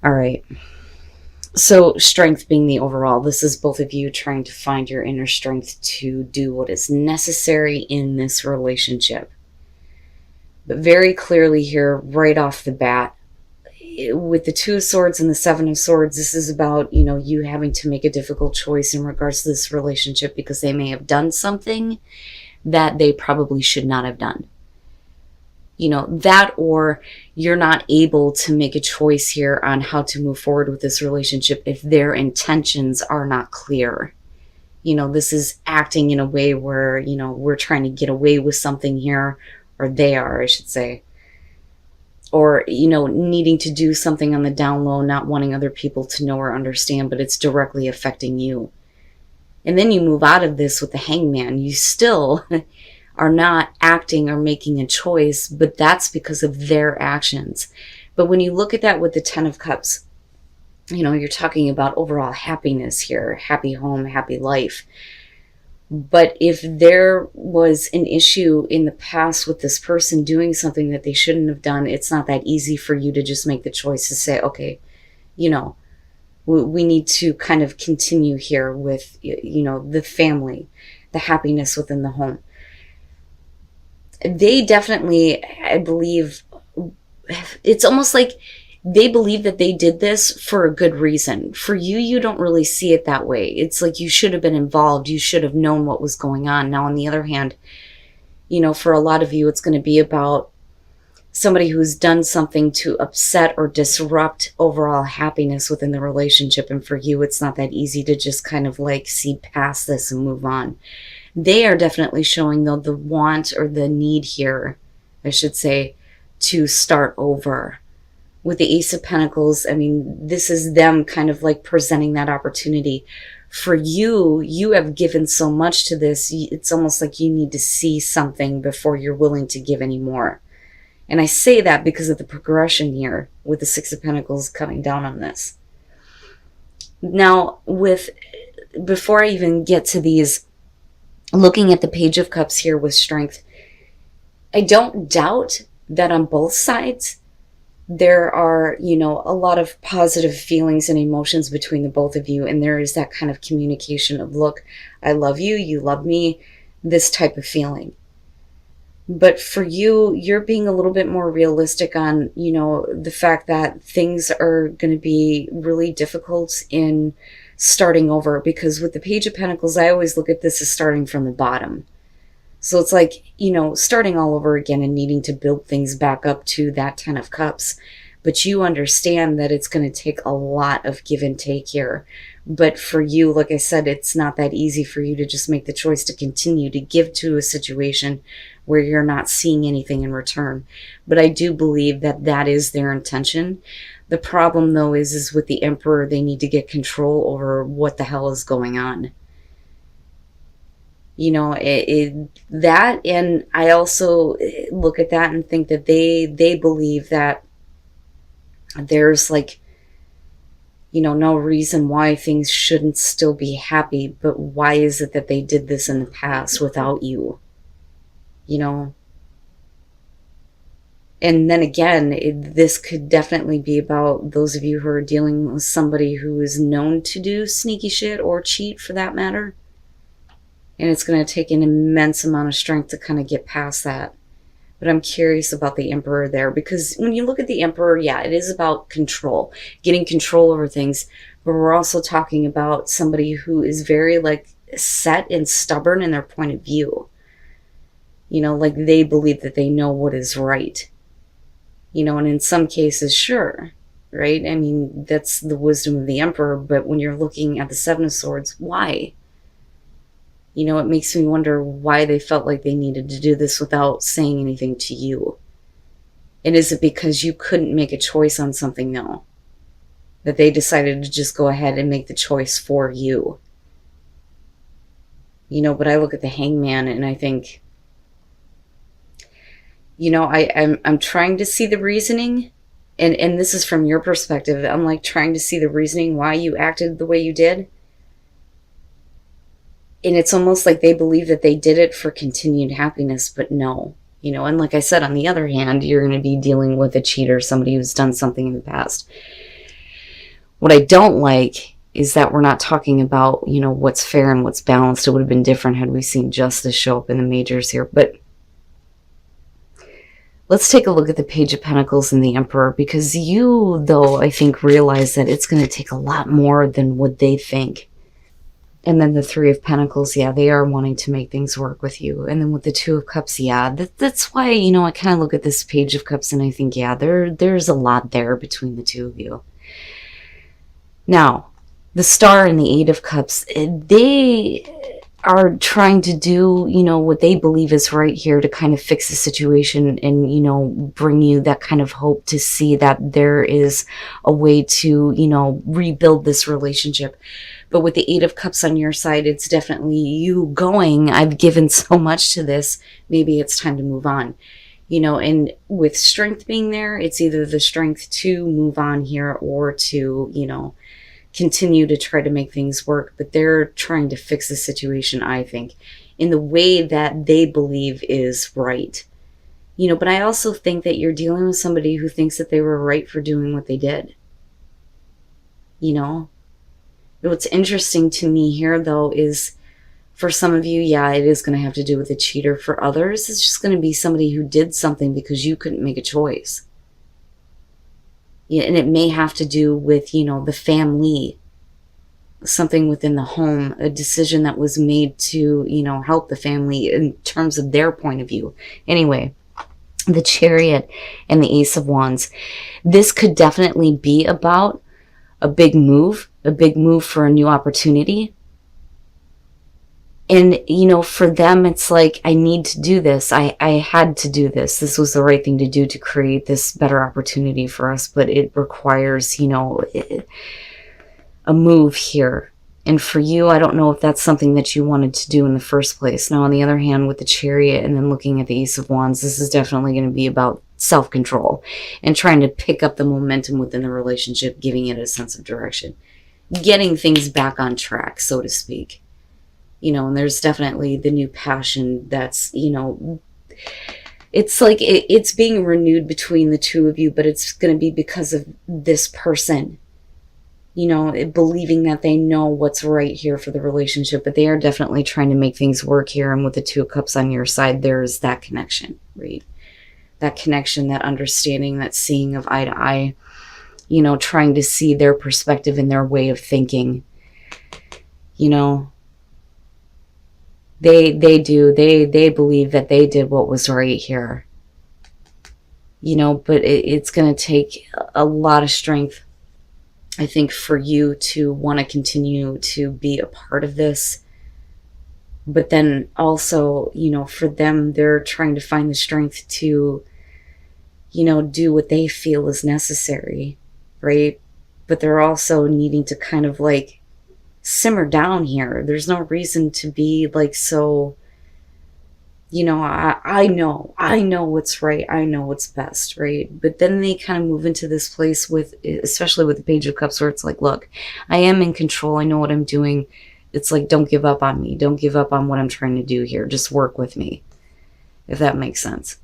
All right. So strength being the overall, this is both of you trying to find your inner strength to do what is necessary in this relationship. But very clearly here, right off the bat, with the Two of Swords and the Seven of Swords, this is about, you having to make a difficult choice in regards to this relationship because they may have done something that they probably should not have done. That, or you're not able to make a choice here on how to move forward with this relationship if their intentions are not clear. This is acting in a way where, we're trying to get away with something here, or they are, I should say. Or, needing to do something on the down low, not wanting other people to know or understand, but it's directly affecting you. And then you move out of this with the Hangman. You still are not acting or making a choice, but that's because of their actions. But when you look at that with the Ten of Cups, you're talking about overall happiness here, happy home, happy life. But if there was an issue in the past with this person doing something that they shouldn't have done, it's not that easy for you to just make the choice to say, okay, we need to kind of continue here with, the family, the happiness within the home. They definitely, I believe, it's almost like they believe that they did this for a good reason. For you, you don't really see it that way. It's like you should have been involved. You should have known what was going on. Now, on the other hand, for a lot of you, it's going to be about somebody who's done something to upset or disrupt overall happiness within the relationship. And for you, it's not that easy to just kind of like see past this and move on. They are definitely showing, though, the want or the need here, I should say, to start over. With the Ace of Pentacles, I mean, this is them kind of like presenting that opportunity. For you, you have given so much to this, it's almost like you need to see something before you're willing to give any more. And I say that because of the progression here with the Six of Pentacles coming down on this. Now, before I even get to these, looking at the Page of Cups here with strength, I don't doubt that on both sides, there are, a lot of positive feelings and emotions between the both of you. And there is that kind of communication of, look, I love you, you love me, this type of feeling. But for you, you're being a little bit more realistic on, the fact that things are going to be really difficult in starting over. Because with the Page of Pentacles, I always look at this as starting from the bottom. So it's like, starting all over again and needing to build things back up to that Ten of Cups. But you understand that it's going to take a lot of give and take here. But for you, like I said, it's not that easy for you to just make the choice to continue to give to a situation where you're not seeing anything in return. But I do believe that that is their intention. The problem, though, is with the Emperor, they need to get control over what the hell is going on. That, and I also look at that and think that they believe that there's like, no reason why things shouldn't still be happy, but why is it that they did this in the past without you? And then again, this could definitely be about those of you who are dealing with somebody who is known to do sneaky shit or cheat for that matter. And it's going to take an immense amount of strength to kind of get past that. But I'm curious about the Emperor there, because when you look at the Emperor, yeah, it is about control, getting control over things. But we're also talking about somebody who is very like set and stubborn in their point of view. Like they believe that they know what is right. And in some cases, sure, right? I mean, that's the wisdom of the Emperor. But when you're looking at the Seven of Swords, why? It makes me wonder why they felt like they needed to do this without saying anything to you. And is it because you couldn't make a choice on something, though? That they decided to just go ahead and make the choice for you? But I look at the Hangman and I think, I'm trying to see the reasoning. And this is from your perspective. I'm like trying to see the reasoning why you acted the way you did. And it's almost like they believe that they did it for continued happiness, but no. And like I said, on the other hand, you're going to be dealing with a cheater, somebody who's done something in the past. What I don't like is that we're not talking about, you know, what's fair and what's balanced. It would have been different had we seen justice show up in the majors here. But let's take a look at the Page of Pentacles and the Emperor, because you, though, I think, realize that it's going to take a lot more than what they think. And then the Three of Pentacles, yeah, they are wanting to make things work with you. And then with the Two of Cups, yeah, that's why, you know, I kind of look at this Page of Cups and I think, yeah, there's a lot there between the two of you. Now, the Star and the Eight of Cups, they are trying to do, you know, what they believe is right here to kind of fix the situation and, you know, bring you that kind of hope to see that there is a way to, you know, rebuild this relationship. But with the Eight of Cups on your side, it's definitely you going, I've given so much to this, maybe it's time to move on. You know, and with Strength being there, it's either the strength to move on here or to, you know, continue to try to make things work. But they're trying to fix the situation, I think, in the way that they believe is right. You know, but I also think that you're dealing with somebody who thinks that they were right for doing what they did. You know? What's interesting to me here, though, is for some of you, yeah, it is going to have to do with a cheater. For others, it's just going to be somebody who did something because you couldn't make a choice. Yeah, and it may have to do with, you know, the family, something within the home, a decision that was made to, you know, help the family in terms of their point of view. Anyway, the Chariot and the Ace of Wands. This could definitely be about a big move for a new opportunity. And, you know, for them, it's like, I need to do this. I had to do this. This was the right thing to do to create this better opportunity for us. But it requires, you know, a move here. And for you, I don't know if that's something that you wanted to do in the first place. Now, on the other hand, with the Chariot and then looking at the Ace of Wands, this is definitely going to be about self-control and trying to pick up the momentum within the relationship, giving it a sense of direction, getting things back on track, so to speak. You know, and there's definitely the new passion that's, you know, it's like it's being renewed between the two of you, but it's going to be because of this person, you know, believing that they know what's right here for the relationship, but they are definitely trying to make things work here. And with the Two of Cups on your side, there's that connection, right? That connection, that understanding, that seeing of eye to eye, you know, trying to see their perspective and their way of thinking, you know. They believe that they did what was right here, you know, but it's going to take a lot of strength, I think, for you to want to continue to be a part of this. But then also, you know, for them, they're trying to find the strength to, you know, do what they feel is necessary, right? But they're also needing to kind of like simmer down here. There's no reason to be like so, you know, I know what's right. I know what's best, right? But then they kind of move into this place with, especially with the Page of Cups, where it's like, look, I am in control. I know what I'm doing. It's like, don't give up on me. Don't give up on what I'm trying to do here. Just work with me, if that makes sense.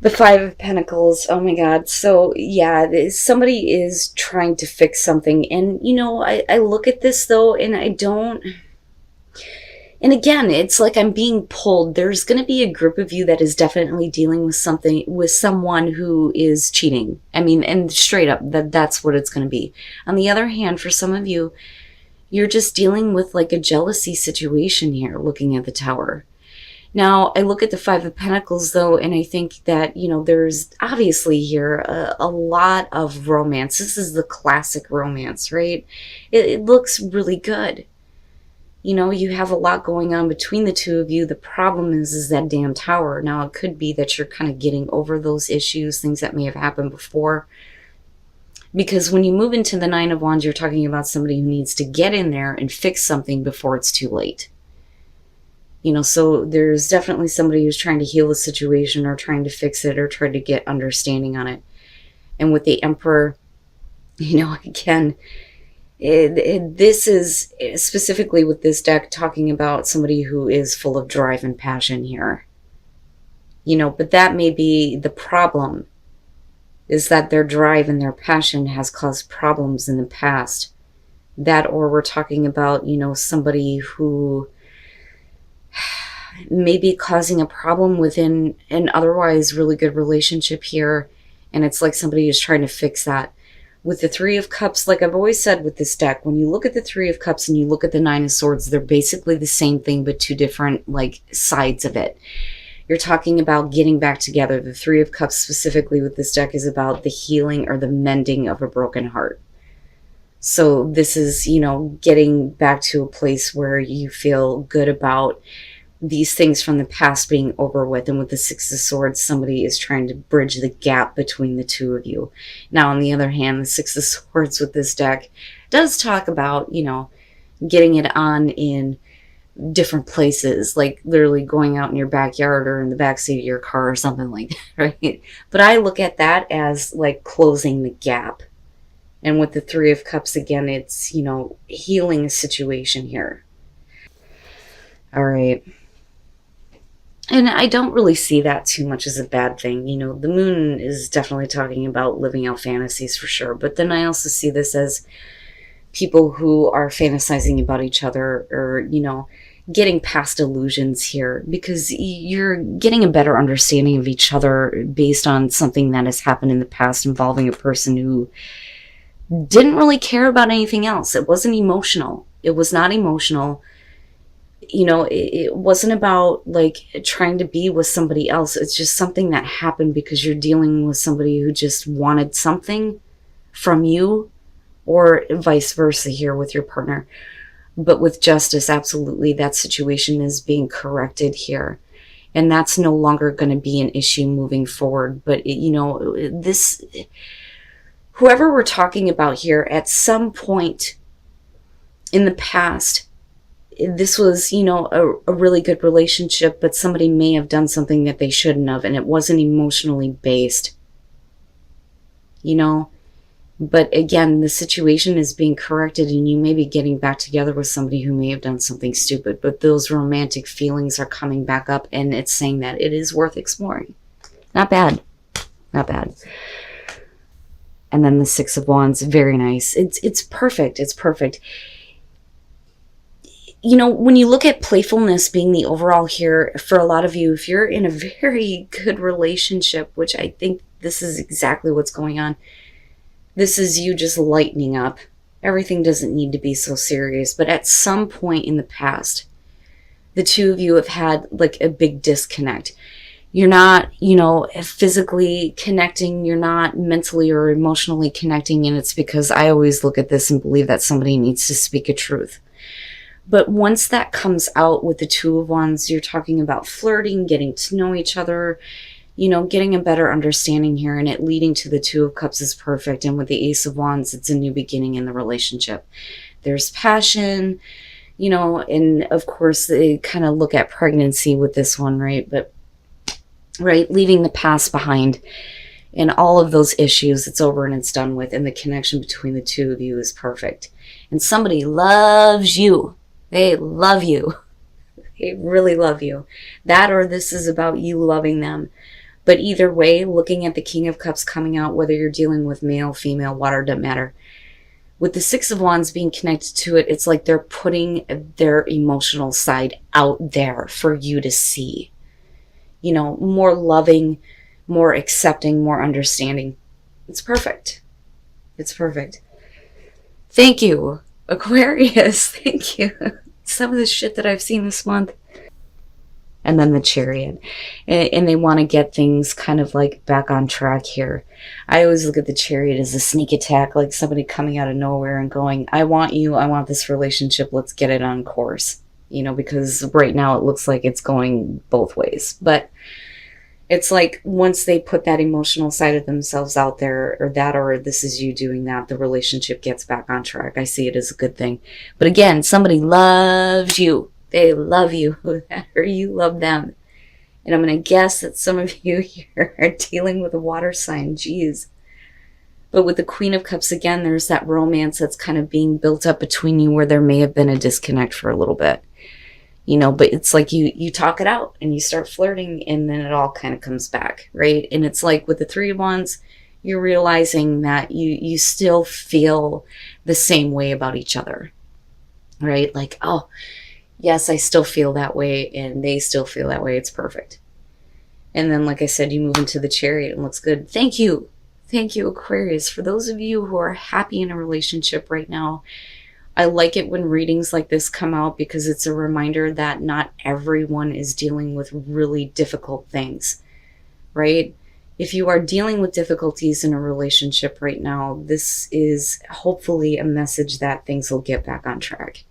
The Five of Pentacles, oh my God. So yeah, somebody is trying to fix something. And, you know, I look at this though, and I don't, and again, it's like I'm being pulled. There's going to be a group of you that is definitely dealing with something, with someone who is cheating. I mean, and straight up, that's what it's going to be. On the other hand, for some of you, you're just dealing with like a jealousy situation here, looking at the Tower. Now, I look at the Five of Pentacles, though, and I think that, you know, there's obviously here a lot of romance. This is the classic romance, right? It looks really good. You know, you have a lot going on between the two of you. The problem is that damn Tower. Now, it could be that you're kind of getting over those issues, things that may have happened before. Because when you move into the Nine of Wands, you're talking about somebody who needs to get in there and fix something before it's too late. You know, so there's definitely somebody who's trying to heal the situation or trying to fix it or try to get understanding on it. And with the Emperor, you know, again, this is specifically with this deck talking about somebody who is full of drive and passion here. You know, but that may be the problem is that their drive and their passion has caused problems in the past. That, or we're talking about, you know, somebody who may be causing a problem within an otherwise really good relationship here, and it's like somebody is trying to fix that. With the Three of Cups, like I've always said with this deck, when you look at the Three of Cups and you look at the Nine of Swords, they're basically the same thing, but two different, like, sides of it. You're talking about getting back together. The Three of Cups specifically with this deck is about the healing or the mending of a broken heart. So this is, you know, getting back to a place where you feel good about these things from the past being over with. And with the Six of Swords, somebody is trying to bridge the gap between the two of you. Now, on the other hand, the Six of Swords with this deck does talk about, you know, getting it on in different places, like literally going out in your backyard or in the backseat of your car or something like that, right? But I look at that as like closing the gap. And with the Three of Cups, again, it's, you know, healing a situation here. All right. And I don't really see that too much as a bad thing. You know, the moon is definitely talking about living out fantasies for sure. But then I also see this as people who are fantasizing about each other, or, you know, getting past illusions here, because you're getting a better understanding of each other based on something that has happened in the past involving a person who didn't really care about anything else. It wasn't emotional. It was not emotional. You know, it wasn't about like trying to be with somebody else. It's just something that happened because you're dealing with somebody who just wanted something from you, or vice versa here with your partner. But with justice, absolutely, that situation is being corrected here. And that's no longer going to be an issue moving forward. But, you know, this, whoever we're talking about here, at some point in the past, this was, you know, a really good relationship, but somebody may have done something that they shouldn't have, and it wasn't emotionally based, you know. But again, the situation is being corrected, and you may be getting back together with somebody who may have done something stupid, but those romantic feelings are coming back up, and it's saying that it is worth exploring. Not bad. Not bad. And then the Six of Wands, very nice. It's perfect. It's perfect. You know, when you look at playfulness being the overall here, for a lot of you, if you're in a very good relationship, which I think this is exactly what's going on, this is you just lightening up. Everything doesn't need to be so serious, but at some point in the past, the two of you have had like a big disconnect. You're not, you know, physically connecting, you're not mentally or emotionally connecting, and it's because I always look at this and believe that somebody needs to speak a truth. But once that comes out with the Two of Wands, you're talking about flirting, getting to know each other, you know, getting a better understanding here, and it leading to the Two of Cups is perfect. And with the Ace of Wands, it's a new beginning in the relationship. There's passion, you know, and of course they kind of look at pregnancy with this one, right? But, right, leaving the past behind and all of those issues, it's over and it's done with, and the connection between the two of you is perfect. And somebody loves you. They love you. They really love you. That, or this is about you loving them. But either way, looking at the King of Cups coming out, whether you're dealing with male, female, water, doesn't matter. With the Six of Wands being connected to it, it's like they're putting their emotional side out there for you to see. You know, more loving, more accepting, more understanding. It's perfect. It's perfect. Thank you, Aquarius. Thank you. Some of the shit that I've seen this month. And then the Chariot. And they want to get things kind of like back on track here. I always look at the Chariot as a sneak attack, like somebody coming out of nowhere and going, I want you, I want this relationship, let's get it on course. You know, because right now it looks like it's going both ways. But it's like once they put that emotional side of themselves out there, or that, or this is you doing that, the relationship gets back on track. I see it as a good thing. But again, somebody loves you. They love you, or you love them. And I'm going to guess that some of you here are dealing with a water sign. Jeez. But with the Queen of Cups, again, there's that romance that's kind of being built up between you, where there may have been a disconnect for a little bit. You know, but it's like you talk it out and you start flirting, and then it all kind of comes back, right? And it's like with the Three of Wands, You're realizing that you still feel the same way about each other, right? Like, oh, yes, I still feel that way, and they still feel that way. It's perfect. And then, like I said, you move into the Chariot and it looks good. Thank you. Thank you, Aquarius. For those of you who are happy in a relationship right now, I like it when readings like this come out because it's a reminder that not everyone is dealing with really difficult things, right? If you are dealing with difficulties in a relationship right now, this is hopefully a message that things will get back on track.